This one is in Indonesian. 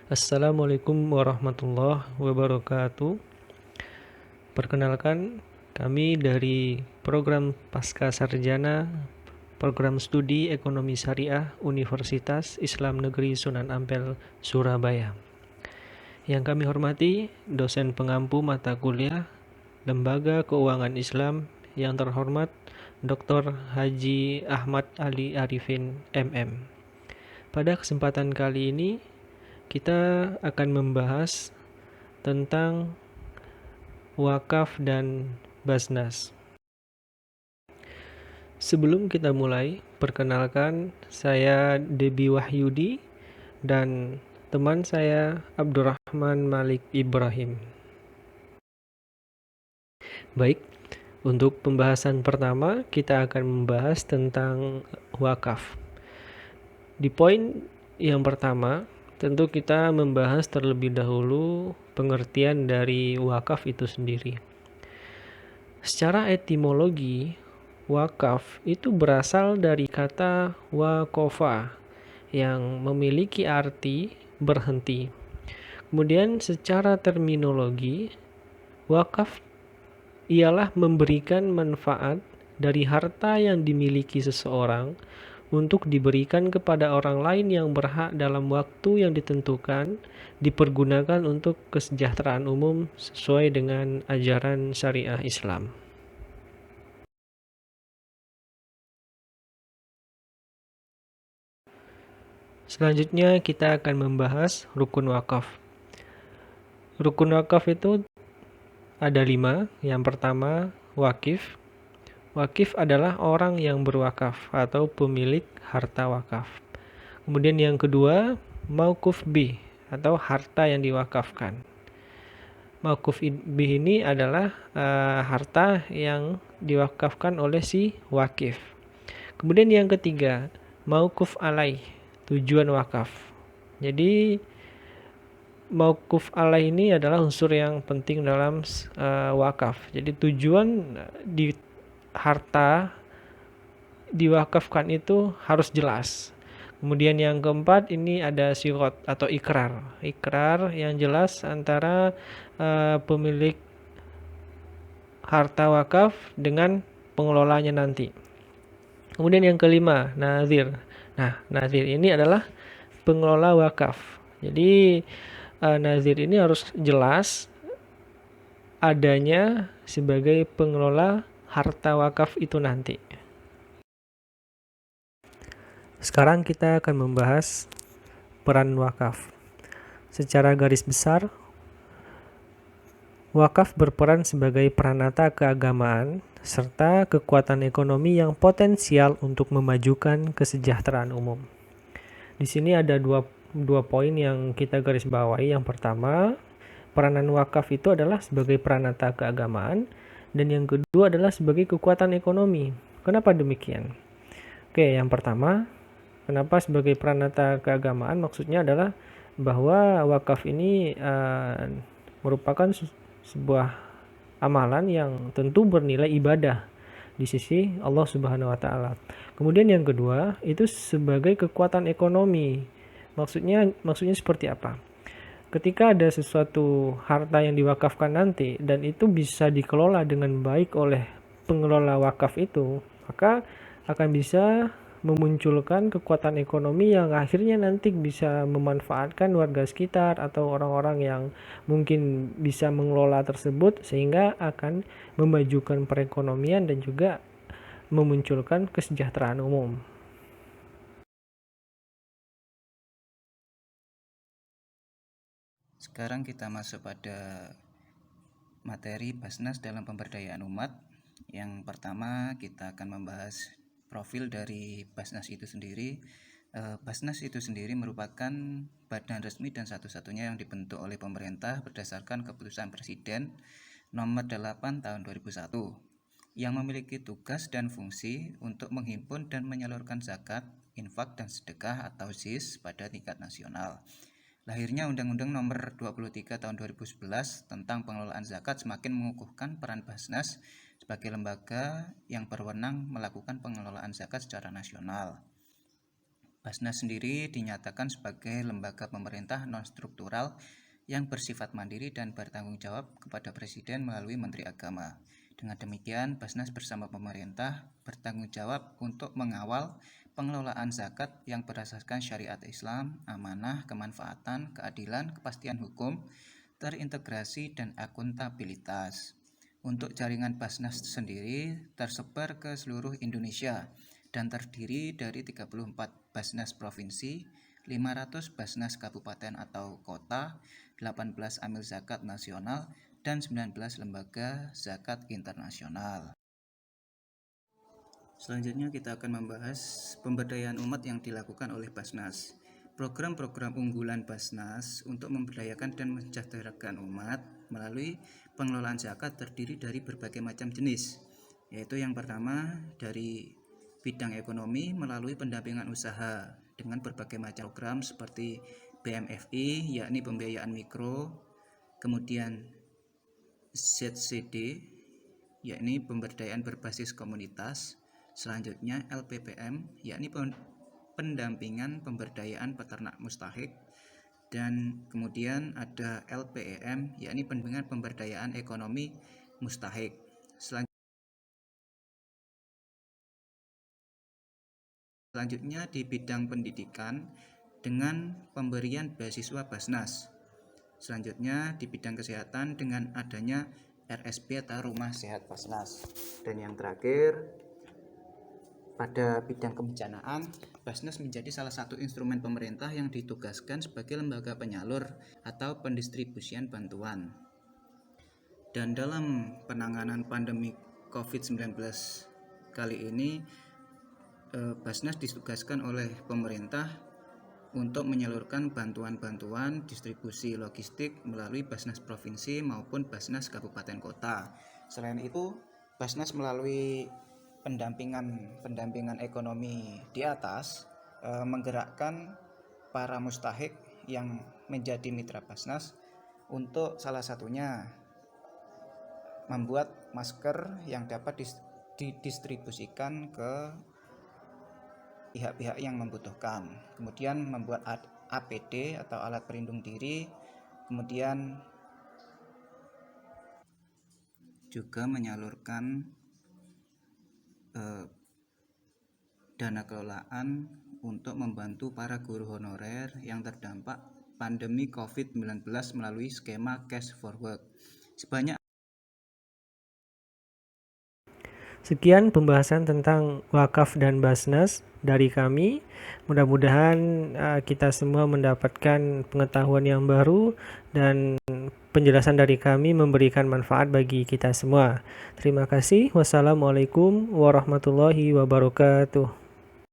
Assalamualaikum warahmatullahi wabarakatuh. Perkenalkan, kami dari program Pasca Sarjana Program Studi Ekonomi Syariah Universitas Islam Negeri Sunan Ampel, Surabaya. Yang kami hormati, dosen pengampu mata kuliah Lembaga Keuangan Islam yang terhormat Dr. Haji Ahmad Ali Arifin MM. Pada kesempatan kali ini, kita akan membahas tentang wakaf dan basnas. Sebelum kita mulai, perkenalkan saya Debi Wahyudi dan teman saya Abdurrahman Malik Ibrahim. Baik, untuk pembahasan pertama kita akan membahas tentang wakaf. Di poin yang pertama, tentu kita membahas terlebih dahulu pengertian dari wakaf itu sendiri. Secara etimologi, wakaf itu berasal dari kata wakofa yang memiliki arti berhenti. Kemudian secara terminologi, wakaf ialah memberikan manfaat dari harta yang dimiliki seseorang untuk diberikan kepada orang lain yang berhak dalam waktu yang ditentukan, dipergunakan untuk kesejahteraan umum sesuai dengan ajaran syariah Islam. Selanjutnya kita akan membahas rukun wakaf. Rukun wakaf itu ada 5. Yang pertama, wakif. Wakif adalah orang yang berwakaf atau pemilik harta wakaf. Kemudian yang kedua, mauquf bih atau harta yang diwakafkan. Mauquf bih ini adalah harta yang diwakafkan oleh si wakif. Kemudian yang ketiga, mauquf alaih, tujuan wakaf. Jadi mauquf alaih ini adalah unsur yang penting dalam wakaf. Jadi tujuan di harta diwakafkan itu harus jelas. Kemudian yang keempat ini ada syirat atau ikrar. Ikrar yang jelas antara pemilik harta wakaf dengan pengelolanya nanti. Kemudian yang kelima, nazir. Nah, nazir ini adalah pengelola wakaf. Jadi nazir ini harus jelas adanya sebagai pengelola harta wakaf itu nanti. Sekarang kita akan membahas peran wakaf. Secara garis besar, wakaf berperan sebagai peranata keagamaan serta kekuatan ekonomi yang potensial untuk memajukan kesejahteraan umum. Di sini ada dua poin yang kita garis bawahi. Yang pertama, peranan wakaf itu adalah sebagai peranata keagamaan, dan yang kedua adalah sebagai kekuatan ekonomi. Kenapa demikian? Oke, yang pertama, kenapa sebagai peranata keagamaan? Maksudnya adalah bahwa wakaf ini merupakan sebuah amalan yang tentu bernilai ibadah di sisi Allah Subhanahu wa taala. Kemudian yang kedua, itu sebagai kekuatan ekonomi. Maksudnya seperti apa? Ketika ada sesuatu harta yang diwakafkan nanti dan itu bisa dikelola dengan baik oleh pengelola wakaf itu, maka akan bisa memunculkan kekuatan ekonomi yang akhirnya nanti bisa memanfaatkan warga sekitar atau orang-orang yang mungkin bisa mengelola tersebut, sehingga akan memajukan perekonomian dan juga memunculkan kesejahteraan umum. Sekarang kita masuk pada materi Basnas dalam pemberdayaan umat. Yang pertama kita akan membahas profil dari Basnas itu sendiri. Basnas itu sendiri merupakan badan resmi dan satu-satunya yang dibentuk oleh pemerintah berdasarkan keputusan Presiden nomor 8 tahun 2001 yang memiliki tugas dan fungsi untuk menghimpun dan menyalurkan zakat, infak dan sedekah atau ZIS pada tingkat nasional. Lahirnya Undang-Undang Nomor 23 Tahun 2011 tentang pengelolaan zakat semakin mengukuhkan peran Basnas sebagai lembaga yang berwenang melakukan pengelolaan zakat secara nasional. Basnas sendiri dinyatakan sebagai lembaga pemerintah non-struktural yang bersifat mandiri dan bertanggung jawab kepada Presiden melalui Menteri Agama. Dengan demikian, Basnas bersama pemerintah bertanggung jawab untuk mengawal pengelolaan zakat yang berdasarkan syariat Islam, amanah, kemanfaatan, keadilan, kepastian hukum, terintegrasi, dan akuntabilitas. Untuk jaringan Basnas sendiri tersebar ke seluruh Indonesia dan terdiri dari 34 Basnas provinsi, 500 Basnas kabupaten atau kota, 18 amil zakat nasional, dan 19 lembaga zakat internasional. Selanjutnya kita akan membahas pemberdayaan umat yang dilakukan oleh Basnas. Program-program unggulan Basnas untuk memberdayakan dan mensejahterakan umat melalui pengelolaan zakat terdiri dari berbagai macam jenis, yaitu yang pertama dari bidang ekonomi melalui pendampingan usaha dengan berbagai macam program seperti BMFI, yakni pembiayaan mikro, kemudian ZCD, yakni pemberdayaan berbasis komunitas, selanjutnya LPPM, yakni pendampingan pemberdayaan peternak mustahik, dan kemudian ada LPEM, yakni pendampingan pemberdayaan ekonomi mustahik. Selanjutnya di bidang pendidikan dengan pemberian beasiswa Basnas. Selanjutnya di bidang kesehatan dengan adanya RSP atau Rumah Sehat Basnas. Dan yang terakhir, pada bidang kebencanaan, Basnas menjadi salah satu instrumen pemerintah yang ditugaskan sebagai lembaga penyalur atau pendistribusian bantuan. Dan dalam penanganan pandemi COVID-19 kali ini, Basnas ditugaskan oleh pemerintah untuk menyalurkan bantuan-bantuan distribusi logistik melalui Basnas Provinsi maupun Basnas Kabupaten Kota. Selain itu, Basnas melalui pendampingan ekonomi di atas menggerakkan para mustahik yang menjadi mitra Basnas untuk salah satunya membuat masker yang dapat didistribusikan ke pihak-pihak yang membutuhkan, kemudian membuat APD atau alat pelindung diri, kemudian juga menyalurkan dana kelolaan untuk membantu para guru honorer yang terdampak pandemi COVID-19 melalui skema Cash for Work. Sekian pembahasan tentang wakaf dan Basnas dari kami. Mudah-mudahan kita semua mendapatkan pengetahuan yang baru dan penjelasan dari kami memberikan manfaat bagi kita semua. Terima kasih. Wassalamualaikum warahmatullahi wabarakatuh.